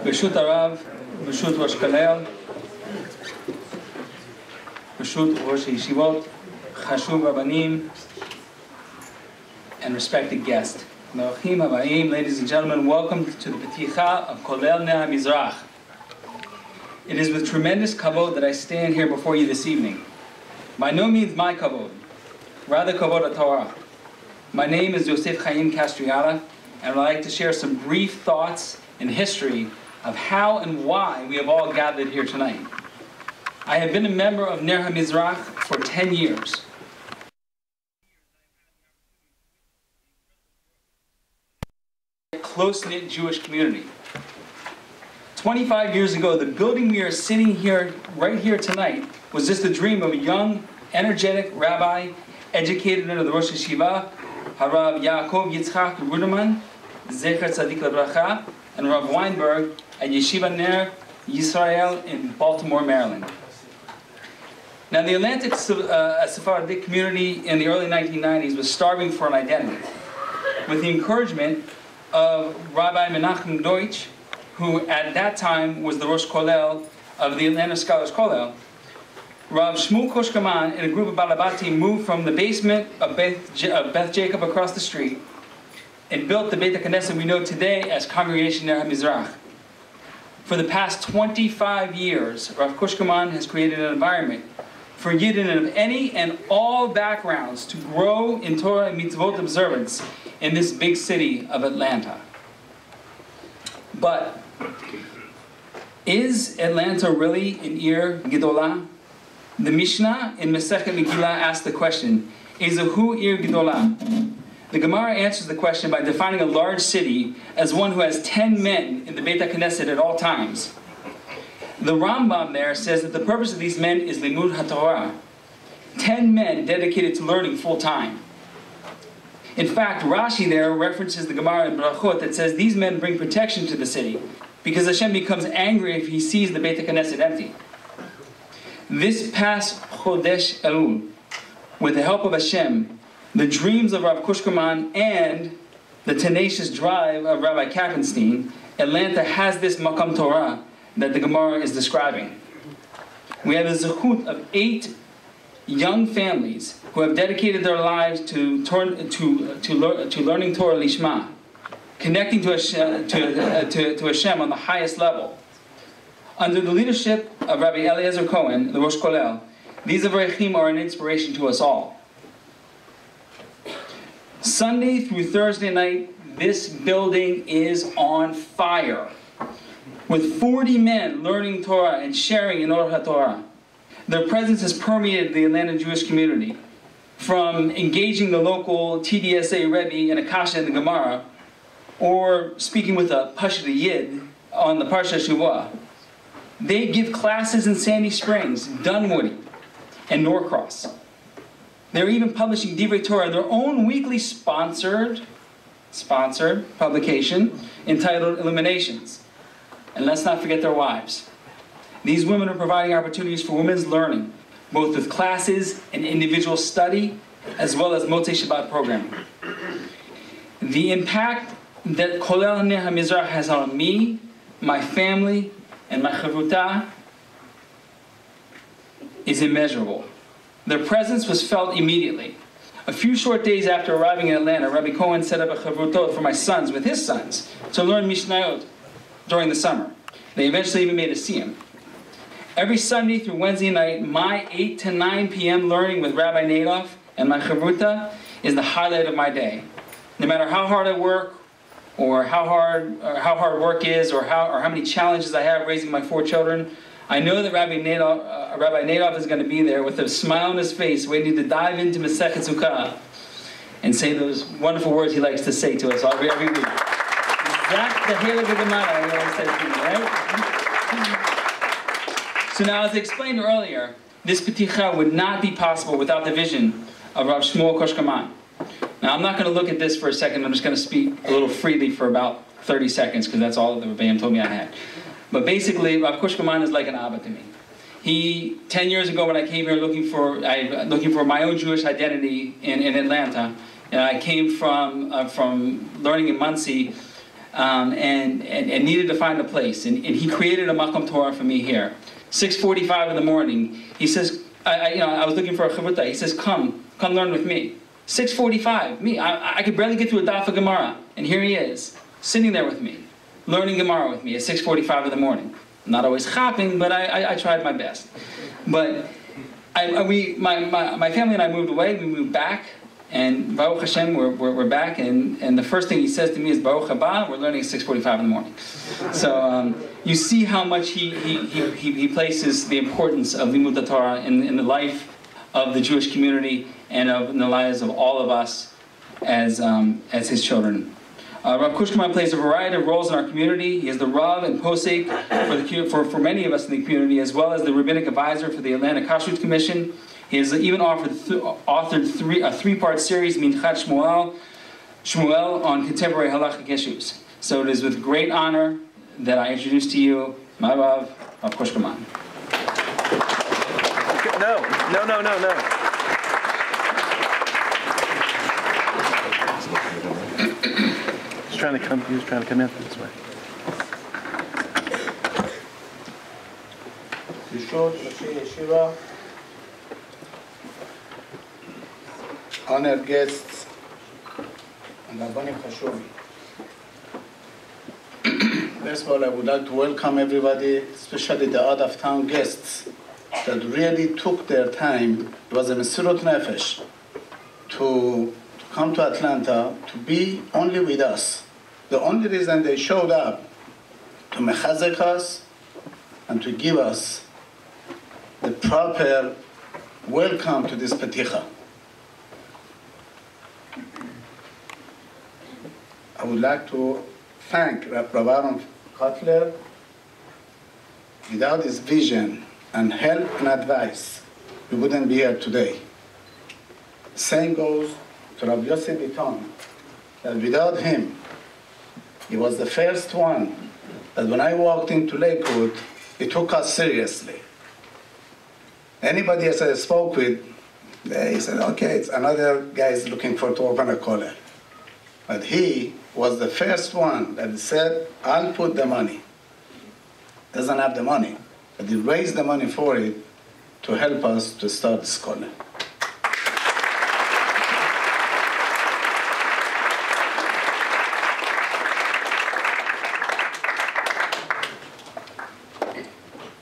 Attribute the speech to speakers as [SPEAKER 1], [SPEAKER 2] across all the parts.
[SPEAKER 1] B'shut Harav, B'shut Rosh Kollel, B'shut Rosh Yeshivot, Chashuv Rabbanim, and respected guests. Ladies and gentlemen, welcome to the Peticha of Kollel Ner Hamizrach. It is with tremendous kavod that I stand here before you this evening. By no means my kavod, rather kavod Torah. My name is Yosef Chaim Castriala, and I'd like to share some brief thoughts and history of how and why we have all gathered here tonight. I have been a member of Ner Hamizrach for 10 years. Close-knit Jewish community. 25 years ago, the building we are sitting here, right here tonight, was just a dream of a young, energetic rabbi, educated under the Rosh Yeshiva, Harav Yaakov Yitzchak Ruderman, Zecher Tzadik Lebracha, and Rav Weinberg at Yeshiva Ner Yisrael in Baltimore, Maryland. Now, the Atlantic Sephardic community in the early 1990s was starving for an identity. With the encouragement of Rabbi Menachem Deutsch, who at that time was the Rosh Kollel of the Atlanta Scholars Kollel, Rabbi Shmuel Khoshkerman and a group of Balabati moved from the basement of Beth Jacob across the street and built the Beit HaKnesset we know today as Congregation Ner Hamizrach. For the past 25 years, Rabbi Khoshkerman has created an environment for Yidden of any and all backgrounds to grow in Torah and mitzvot observance in this big city of Atlanta. But is Atlanta really an Ir Gedolah? The Mishnah in Masechet Megillah asks the question, Ezehu Ir Gedolah? The Gemara answers the question by defining a large city as one who has 10 men in the Beit HaKnesset at all times. The Rambam there says that the purpose of these men is Limud HaTorah, 10 men dedicated to learning full time. In fact, Rashi there references the Gemara in Brachot that says these men bring protection to the city because Hashem becomes angry if he sees the Beit HaKnesset empty. This past Chodesh Elul, with the help of Hashem, the dreams of Rav Khoshkerman and the tenacious drive of Rabbi Kappenstein, Atlanta has this Makam Torah that the Gemara is describing. We have the zechut of 8 young families who have dedicated their lives to learning Torah Lishma, connecting to Hashem on the highest level. Under the leadership of Rabbi Eliezer Cohen, the Rosh Kollel, these Avrechim are an inspiration to us all. Sunday through Thursday night, this building is on fire, with 40 men learning Torah and sharing in Or HaTorah. Their presence has permeated the Atlanta Jewish community, from engaging the local TDSA Rebbe in Akasha and the Gemara, or speaking with a Pashut Yid on the Parsha Shavua. They give classes in Sandy Springs, Dunwoody, and Norcross. They're even publishing Divrei Torah, their own weekly sponsored publication entitled Illuminations. And let's not forget their wives. These women are providing opportunities for women's learning, both with classes and individual study, as well as Motzei Shabbat programming. The impact that Kollel Ner Hamizrach has on me, my family, and my chavruta is immeasurable. Their presence was felt immediately. A few short days after arriving in Atlanta, Rabbi Cohen set up a chavrutot for my sons with his sons to learn Mishnayot during the summer. They eventually even made a siyum. Every Sunday through Wednesday night, my 8 to 9 p.m. learning with Rabbi Nadoff and my chavruta is the highlight of my day. No matter how hard I work, or how hard work is, or how many challenges I have raising my 4 children, I know that Rabbi Nadoff is going to be there with a smile on his face, waiting to dive into Masechet Sukkah and say those wonderful words he likes to say to us every week. That's the Hela Gemara I always say to you, right? So now, as I explained earlier, this Peticha would not be possible without the vision of Rabbi Shmuel Khoshkerman. Now, I'm not going to look at this for a second. I'm just going to speak a little freely for about 30 seconds, because that's all that the Rebbeim told me I had. But basically, Rabbi Khoshkerman is like an Abba to me. 10 years ago when I came here looking for my own Jewish identity in Atlanta, and I came from learning in Muncie, and needed to find a place. And he created a Makom Torah for me here. 6:45 in the morning, he says, I was looking for a chavruta. He says, come learn with me. 6:45, me, I could barely get through a daf of Gemara, and here he is, sitting there with me, learning Gemara with me at 6:45 in the morning. I'm not always chapping, but I tried my best. But my family and I moved away. We moved back, and Baruch Hashem, we're back. And the first thing he says to me is Baruch haba. We're learning at 6:45 in the morning. So you see how much he places the importance of Limud Torah in the life of the Jewish community and in the lives of all of us as his children. Rabbi Khoshkerman plays a variety of roles in our community. He is the Rav and Posek for many of us in the community, as well as the rabbinic advisor for the Atlanta Kashrut Commission. He has even authored a three-part series, Minchat Shmuel, on contemporary halachic issues. So it is with great honor that I introduce to you my Rav, Rabbi Khoshkerman.
[SPEAKER 2] No. He was trying to come in this way.
[SPEAKER 3] Honored guests and Rabbanim Chashuvi. First of all, I would like to welcome everybody, especially the out of town guests that really took their time. It was a Mesirut Nefesh to come to Atlanta, to be only with us. The only reason they showed up to mechazek us and to give us the proper welcome to this peticha. I would like to thank Rabbi Aaron Kotler. Without his vision and help and advice, we wouldn't be here today. Same goes to Rabbi Yosef Biton, that without him, he was the first one that when I walked into Lakewood, he took us seriously. Anybody else I spoke with, he said, okay, it's another guy is looking for to open a kollel. But he was the first one that said, I'll put the money. Doesn't have the money, but he raised the money for it to help us to start this kollel.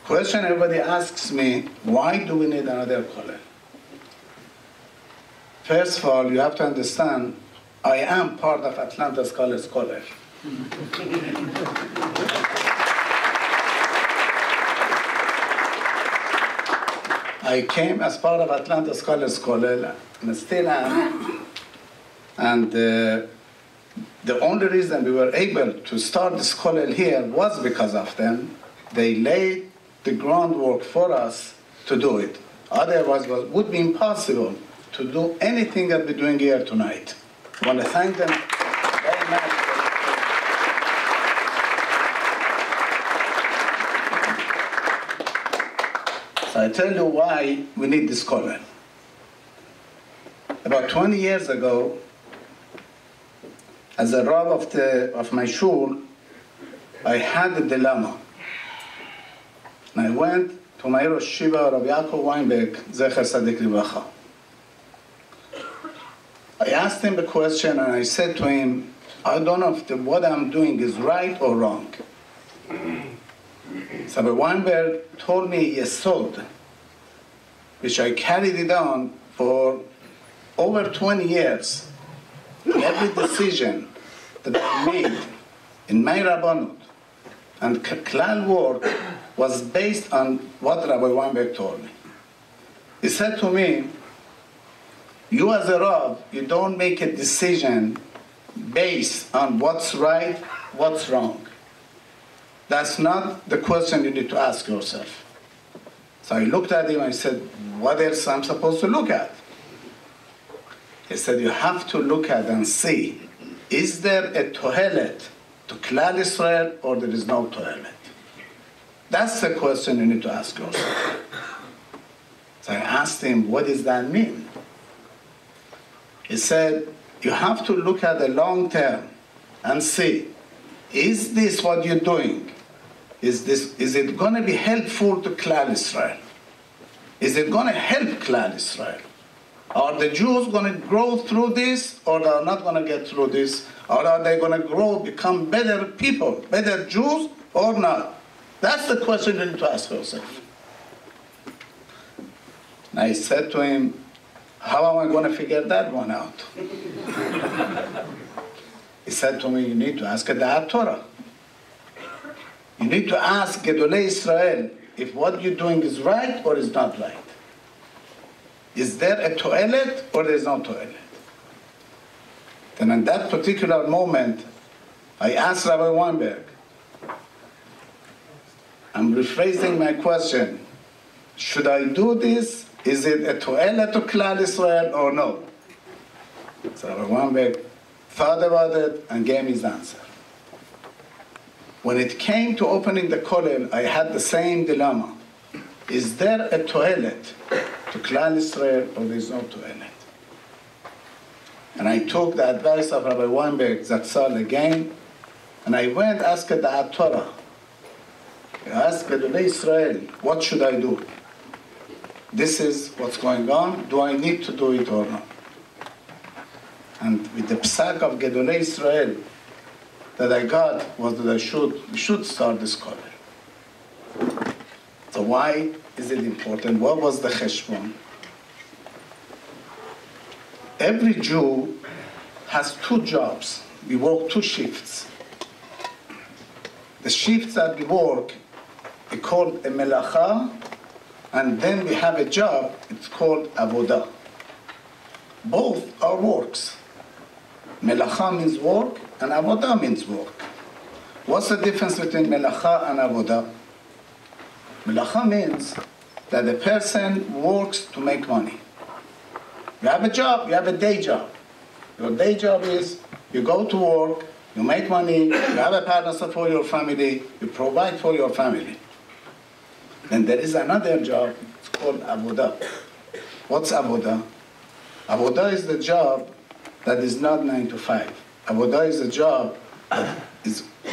[SPEAKER 3] Question everybody asks me, why do we need another kollel? First of all, you have to understand, I am part of Atlanta Scholars Kollel. I came as part of Atlanta Scholars Kollel, and still am. And the only reason we were able to start this kollel here was because of them. They laid the groundwork for us to do it. Otherwise, it would be impossible to do anything that we're doing here tonight. I want to thank them very much. So I tell you why we need this kollel. About 20 years ago, as a Rav of my shul, I had a dilemma. And I went to my Rosh Yeshiva, Rabbi Yaakov Weinberg, Zecher Tzadik Livracha. I asked him the question and I said to him, I don't know if what I'm doing is right or wrong. So Rabbi Weinberg told me a yesod, which I carried it on for over 20 years. Every decision that I made in my Rabbanut and Klal work was based on what Rabbi Weinberg told me. He said to me, you as a Rav, you don't make a decision based on what's right, what's wrong. That's not the question you need to ask yourself. So I looked at him and I said, what else am I supposed to look at? He said, you have to look at and see, is there a tohelet to Klal Israel or there is no tohelet? That's the question you need to ask yourself. So I asked him, what does that mean? He said, you have to look at the long term and see, is this what you're doing? Is it going to be helpful to Kollel Israel? Is it going to help Kollel Israel? Are the Jews going to grow through this, or they are not going to get through this? Or are they going to grow, become better people, better Jews, or not? That's the question you need to ask yourself. And I said to him, how am I going to figure that one out? He said to me, you need to ask the Torah. You need to ask Gedolei Israel if what you're doing is right or is not right. Is there a toilet or there is no toilet? Then in that particular moment, I asked Rabbi Weinberg, I'm rephrasing my question, should I do this? Is it a toilet to Kollel Israel or no? So Rabbi Weinberg thought about it and gave his answer. When it came to opening the Kollel, I had the same dilemma. Is there a toilet to Kollel Israel or there is no toilet? And I took the advice of Rabbi Weinberg, Zatzal again, and I went and asked the Torah. I asked Gedolei Israel, what should I do? This is what's going on. Do I need to do it or not? And with the psak of Gedolei Israel that I got was that we should start this Kollel. So why is it important? What was the cheshbon? Every Jew has two jobs. We work two shifts. The shifts that we work are called a melacha, and then we have a job, it's called avodah. Both are works. Melacha means work, and avodah means work. What's the difference between melacha and avodah? Melacha means that the person works to make money. You have a job, you have a day job. Your day job is you go to work, you make money, you have a partner for your family, you provide for your family. Then there is another job, it's called avodah. What's avodah? Avodah is the job that is not 9 to 5. Avodah is a job that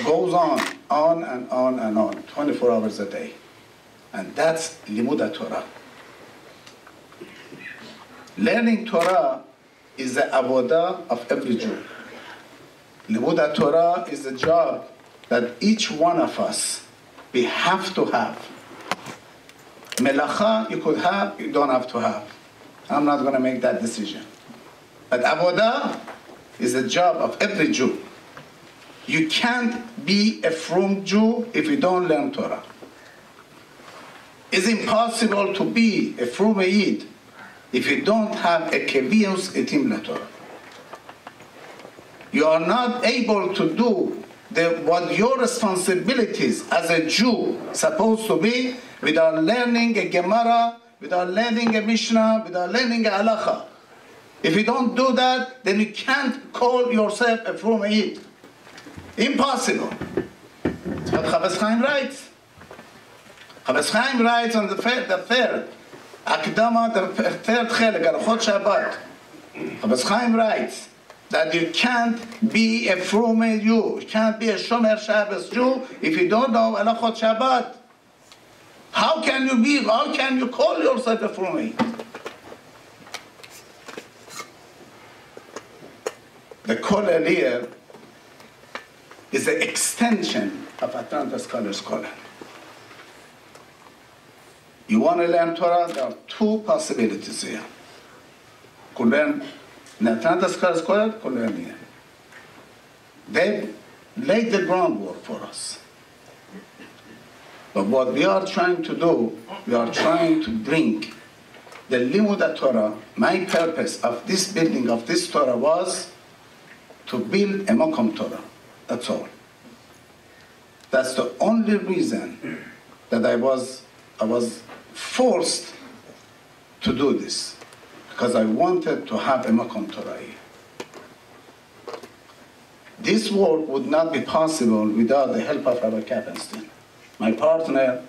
[SPEAKER 3] goes on and on and on, 24 hours a day. And that's limud Torah. Learning Torah is the avodah of every Jew. Limud Torah is the job that each one of us, we have to have. Melacha you could have, you don't have to have. I'm not going to make that decision. But avodah is the job of every Jew. You can't be a frum Jew if you don't learn Torah. It's impossible to be a frum Yid if you don't have a kevius etim laTorah. You are not able to do what your responsibilities as a Jew supposed to be without learning a Gemara, without learning a Mishnah, without learning a Halacha. If you don't do that, then you can't call yourself a frum Yid. Impossible. That's what Chafetz Chaim writes. Chafetz Chaim writes on the third Akdama, the third Chelek, Alachot Shabbat. Chafetz Chaim writes that you can't be a frum Jew, you can't be a Shomer Shabbos Jew if you don't know Alachot Shabbat. How can you call yourself a frum Jew? The Kollel here is the extension of Atlanta Scholars Kollel. You want to learn Torah? There are two possibilities here. Could learn in Atlanta Scholars Kollel, could learn here. They laid the groundwork for us. But what we are trying to do, we are trying to bring the Limud Torah. My purpose of this building of this Torah was to build a Makom Torah. That's all. That's the only reason that I was forced to do this, because I wanted to have a Makom Torah here. This work would not be possible without the help of Rabbi Kappenstein, my partner,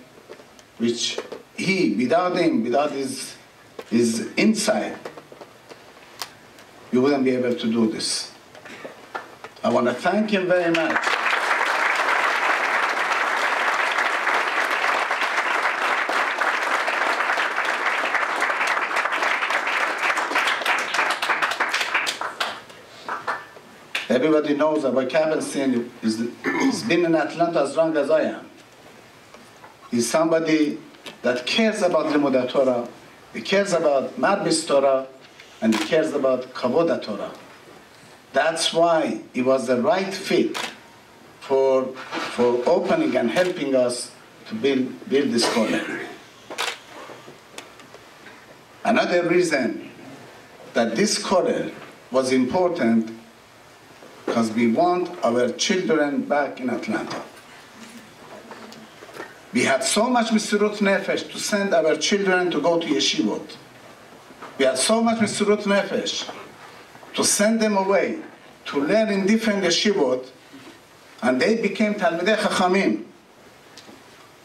[SPEAKER 3] which without him, without his insight, you wouldn't be able to do this. I want to thank him very much. Everybody knows that Rabbi Kabenstein has been in Atlanta as long as I am. He's somebody that cares about Limud Torah, he cares about Marbis Torah, and he cares about Kavod Torah. That's why he was the right fit for opening and helping us to build this kollel. Another reason that this kollel was important because we want our children back in Atlanta. We had so much Mesirut Nefesh to send our children to go to yeshivot. We had so much Mesirut Nefesh to send them away to learn in different yeshivot, and they became Talmidei Chachamim.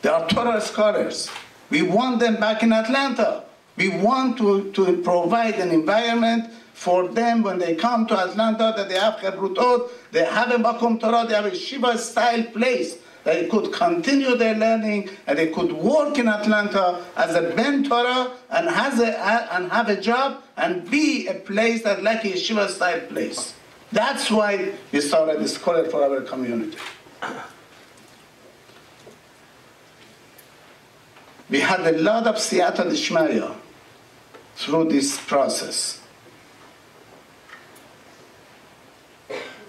[SPEAKER 3] They are Torah scholars. We want them back in Atlanta. We want to provide an environment for them when they come to Atlanta, that they have Chevrutot, they have a Makom Torah, they have a Shiva-style place. They could continue their learning and they could work in Atlanta as a Ben Torah and have a job and be a place that like a yeshiva-style place. That's why we started this kollel for our community. We had a lot of siyata d'shmaya through this process.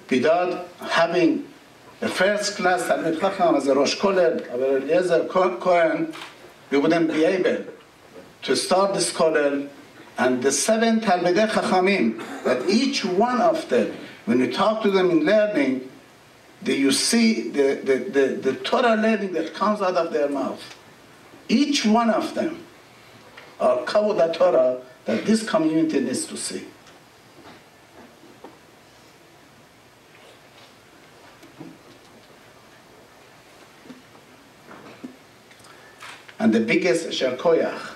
[SPEAKER 3] Without having a first class Talmid Chacham as a Rosh Kollel, our Eliezer Cohen, we wouldn't be able to start this kollel. And the 7 Talmidei Chachamim, that each one of them, when you talk to them in learning, you see the Torah learning that comes out of their mouth. Each one of them are Kavod Torah that this community needs to see. And the biggest Asher Koyach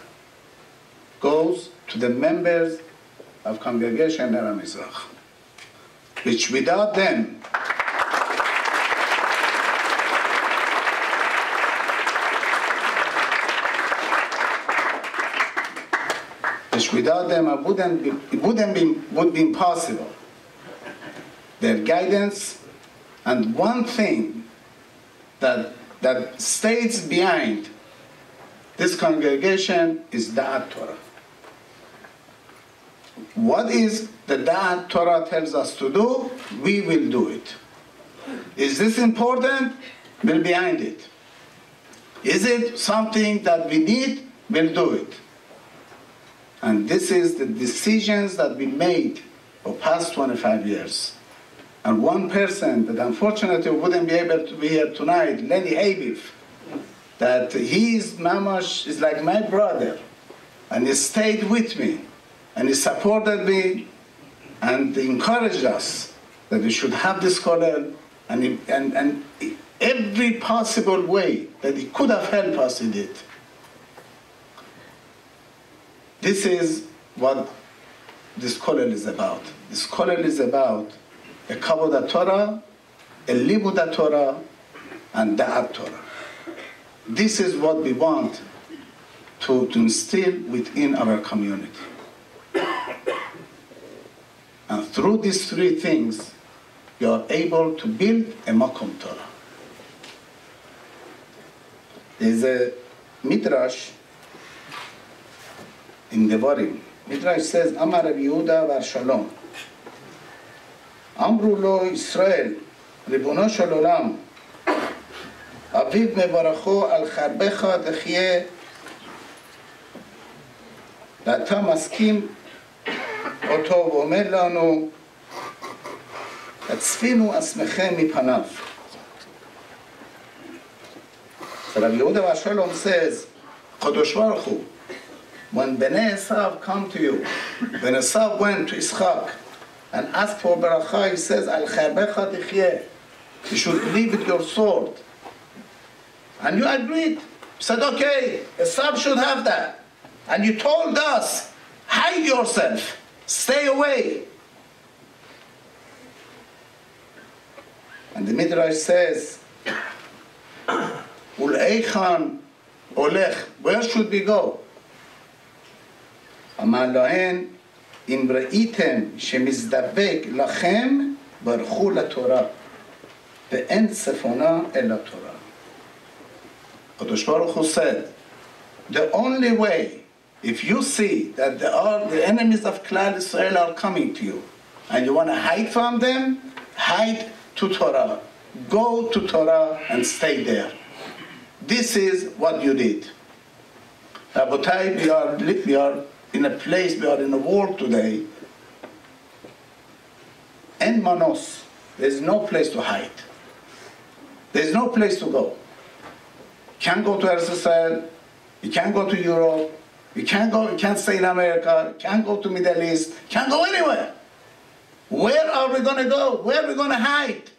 [SPEAKER 3] goes to the members of Congregation Ner Hamizrach, which without them, it would be impossible. Their guidance, and one thing that stays behind this congregation is Da'at Torah. What is the Da'at Torah tells us to do, we will do it. Is this important? We're behind it. Is it something that we need? We'll do it. And this is the decisions that we made for past 25 years. And one person that unfortunately wouldn't be able to be here tonight, Lenny Habib, that his mamash is like my brother, and he stayed with me, and he supported me, and encouraged us that we should have this kollel, and every possible way that he could have helped us, he did. This is what this kollel is about. This kollel is about a Kavod Torah, a Limud Torah, and Da'at Torah. This is what we want to instill within our community. And through these 3 things, you are able to build a Makom Torah. There's a Midrash in Devarim. Midrash says, Amar Rabbi Yehuda bar Shalom. Amru lo Yisrael, Ribono shel Olam, אביו מברכו על חרבך תחיה, ואתה מסכים אותו ואומר לנו, הצפינו עצמכם מפניו. So Rabbi Yehuda bar Shalom says, Kadosh Baruch Hu, when Bnei Esav come to you, when Esav went to Yitzchak and asked for beracha, he says, al charbecha techye, you should live with your sword. And you agreed. You said, okay, Esav should have that. And you told us, hide yourself, stay away. And the Midrash says, Ul'eichan olech, where should we go? Amar lahen, אם ראיתם שמזדבק לכם ברחו לתורה, ואין צפונה אלא תורה. Kadosh Baruch Hu said, the only way, if you see that the enemies of Kollel Israel are coming to you, and you want to hide from them, hide to Torah. Go to Torah and stay there. This is what you did. Rabotai, we are in a place, we are in a world today, en manos, there's no place to hide. There's no place to go. You can't go to Eretz Israel, you can't go to Europe, you can't stay in America, you can't go to Middle East, you can't go anywhere. Where are we going to go? Where are we going to hide?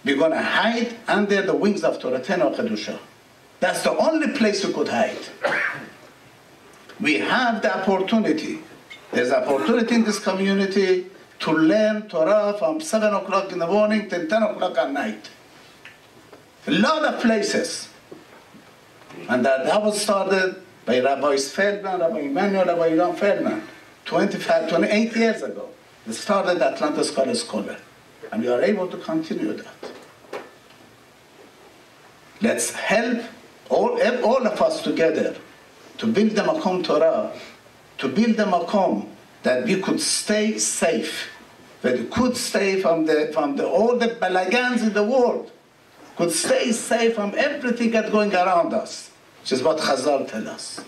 [SPEAKER 3] We're going to hide under the wings of Toratenu Kedusha. That's the only place you could hide. We have the opportunity. There's opportunity in this community to learn Torah from 7 o'clock in the morning till 10 o'clock at night. A lot of places. And that was started by Rabbi Feldman, Rabbi Emmanuel, Rabbi Ilan Feldman, 28 years ago. They started Atlanta Scholars College. And we are able to continue that. Let's help all of us together to build the Makom Torah, to build the Makom that we could stay safe, that we could stay from all the balagans in the world, could stay safe from everything that's going around us, which is what Chazal tell us.